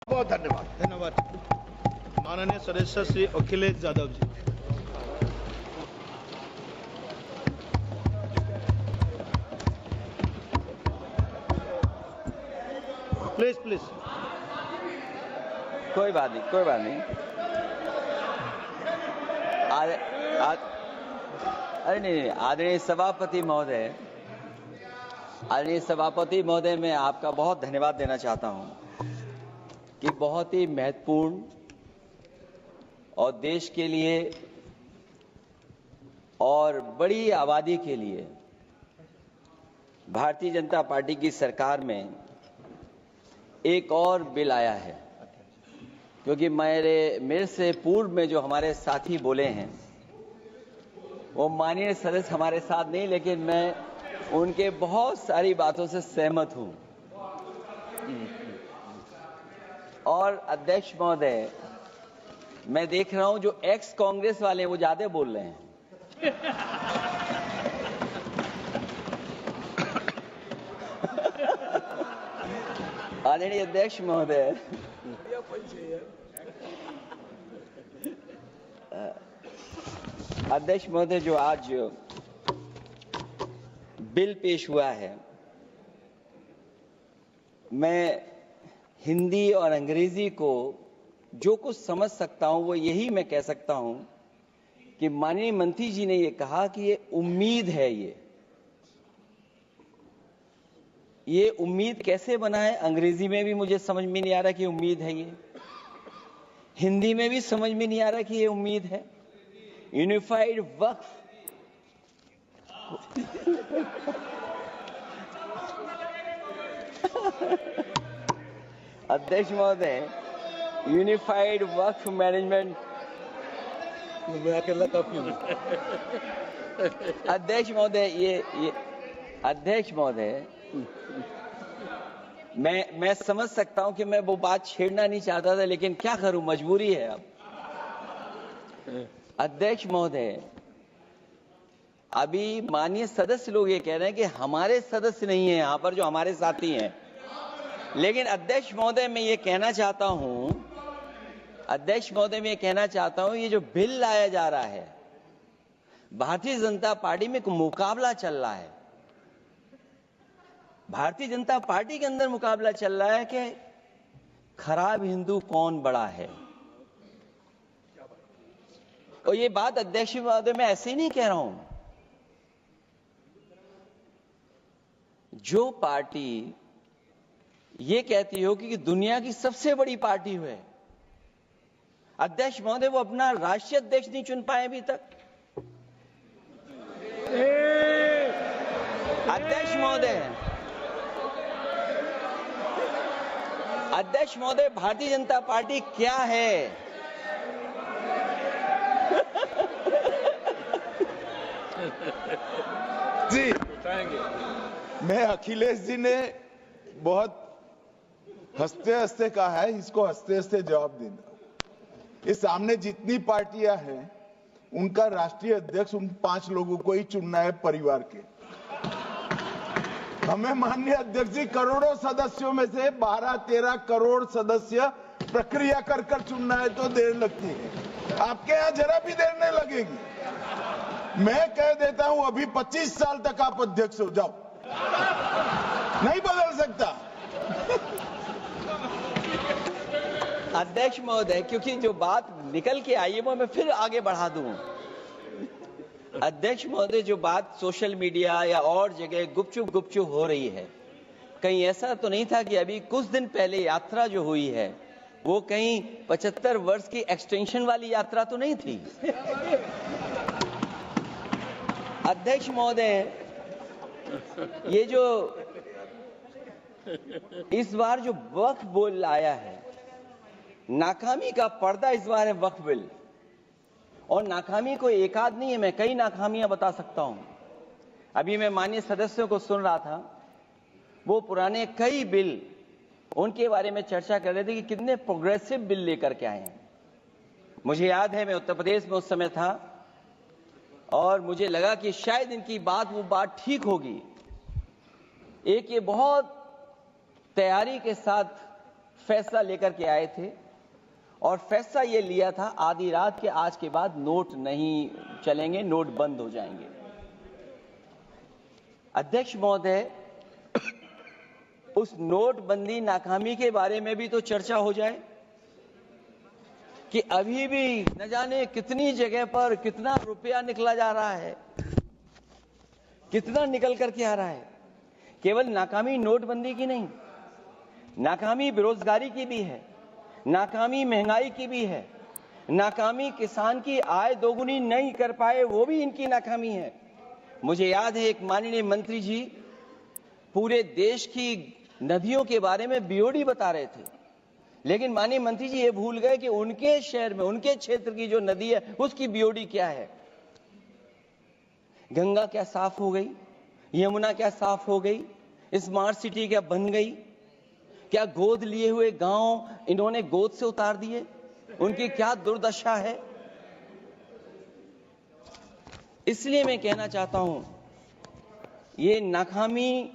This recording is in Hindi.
बहुत धन्यवाद। धन्यवाद। माननीय सदस्य श्री अखिलेश यादव जी। Please please. कोई बात नहीं, कोई बात नहीं। अरे नहीं, आदरणीय सभापति महोदय, मैं आपका बहुत धन्यवाद देना चाहता हूं कि बहुत ही महत्वपूर्ण और देश के लिए और बड़ी आबादी के लिए भारतीय जनता पार्टी की सरकार में एक और बिल आया है। क्योंकि मेरे से पूर्व में जो हमारे साथी बोले हैं वो माननीय सदस्य हमारे साथ नहीं, लेकिन मैं उनके बहुत सारी बातों से सहमत हूं। और अध्यक्ष महोदय, मैं देख रहा हूं जो एक्स कांग्रेस वाले हैं वो ज्यादा बोल रहे हैं। आदरणीय अध्यक्ष महोदय, जो आज बिल पेश हुआ है, मैं हिंदी और अंग्रेजी को जो कुछ समझ सकता हूं वो यही मैं कह सकता हूं कि माननीय मंत्री जी ने ये कहा कि ये उम्मीद है। ये उम्मीद कैसे बनाए, अंग्रेजी में भी मुझे समझ में नहीं आ रहा कि उम्मीद है ये, हिंदी में भी समझ में नहीं आ रहा कि ये उम्मीद है। यूनिफाइड वक्फ अध्यक्ष महोदय, यूनिफाइड वक्फ मैनेजमेंट, अध्यक्ष महोदय, ये अध्यक्ष महोदय, मैं समझ सकता हूं कि मैं वो बात छेड़ना नहीं चाहता था, लेकिन क्या करूं, मजबूरी है अब। अध्यक्ष महोदय, अभी माननीय सदस्य लोग ये कह रहे हैं कि हमारे सदस्य नहीं है यहां पर जो हमारे साथी हैं, लेकिन अध्यक्ष महोदय मैं ये कहना चाहता हूं, ये जो बिल लाया जा रहा है, भारतीय जनता पार्टी में एक मुकाबला चल रहा है। भारतीय जनता पार्टी के अंदर मुकाबला चल रहा है कि खराब हिंदू कौन बड़ा है। और ये बात अध्यक्ष महोदय मैं ऐसे ही नहीं कह रहा हूं। जो पार्टी ये कहती हो कि दुनिया की सबसे बड़ी पार्टी है, अध्यक्ष महोदय वो अपना राष्ट्रीय अध्यक्ष नहीं चुन पाए अभी तक। अध्यक्ष महोदय, भारतीय जनता पार्टी क्या है? जी, मैं अखिलेश जी ने बहुत हंसते हंसते कहा है, इसको हंसते हंसते जवाब देना। इस सामने जितनी पार्टियां हैं उनका राष्ट्रीय अध्यक्ष उन 5 लोगों को ही चुनना है परिवार के। हमें माननीय अध्यक्ष जी करोड़ों सदस्यों में से 12-13 करोड़ सदस्य प्रक्रिया कर कर चुनना है तो देर लगती है। आपके यहां जरा भी देर नहीं लगेगी। मैं कह देता हूं अभी 25 साल तक आप अध्यक्ष हो जाओ, नहीं बदल सकता। अध्यक्ष महोदय, क्योंकि जो बात निकल के आई है वो मैं फिर आगे बढ़ा दूं। अध्यक्ष महोदय, जो बात सोशल मीडिया या और जगह गुपचुप हो रही है, कहीं ऐसा तो नहीं था कि अभी कुछ दिन पहले यात्रा जो हुई है वो कहीं 75 वर्ष की एक्सटेंशन वाली यात्रा तो नहीं थी। अध्यक्ष महोदय, ये जो इस बार जो वक्फ बिल आया है, नाकामी का पर्दा इस बार है वक्फ बिल। और नाकामी कोई एक आध नहीं है, मैं कई नाकामियां बता सकता हूं। अभी मैं माननीय सदस्यों को सुन रहा था, वो पुराने कई बिल उनके बारे में चर्चा कर रहे थे कि कितने प्रोग्रेसिव बिल लेकर के आए हैं। मुझे याद है मैं उत्तर प्रदेश में उस समय था और मुझे लगा कि शायद इनकी वो बात ठीक होगी। एक ये बहुत तैयारी के साथ फैसला लेकर के आए थे और फैसला ये लिया था आधी रात के आज के बाद नोट नहीं चलेंगे, नोट बंद हो जाएंगे। अध्यक्ष महोदय, उस नोटबंदी नाकामी के बारे में भी तो चर्चा हो जाए कि अभी भी न जाने कितनी जगह पर कितना रुपया निकला जा रहा है, कितना निकल करके आ रहा है। केवल नाकामी नोटबंदी की नहीं, नाकामी बेरोजगारी की भी है, नाकामी महंगाई की भी है, नाकामी किसान की आय दोगुनी नहीं कर पाए वो भी इनकी नाकामी है। मुझे याद है एक माननीय मंत्री जी पूरे देश की नदियों के बारे में बीओडी बता रहे थे, लेकिन माननीय मंत्री जी ये भूल गए कि उनके शहर में, उनके क्षेत्र की जो नदी है उसकी बीओडी क्या है। गंगा क्या साफ हो गई, यमुना क्या साफ हो गई, स्मार्ट सिटी क्या बन गई, क्या गोद लिए हुए गांव इन्होंने गोद से उतार दिए, उनकी क्या दुर्दशा है। इसलिए मैं कहना चाहता हूं, ये नाकामी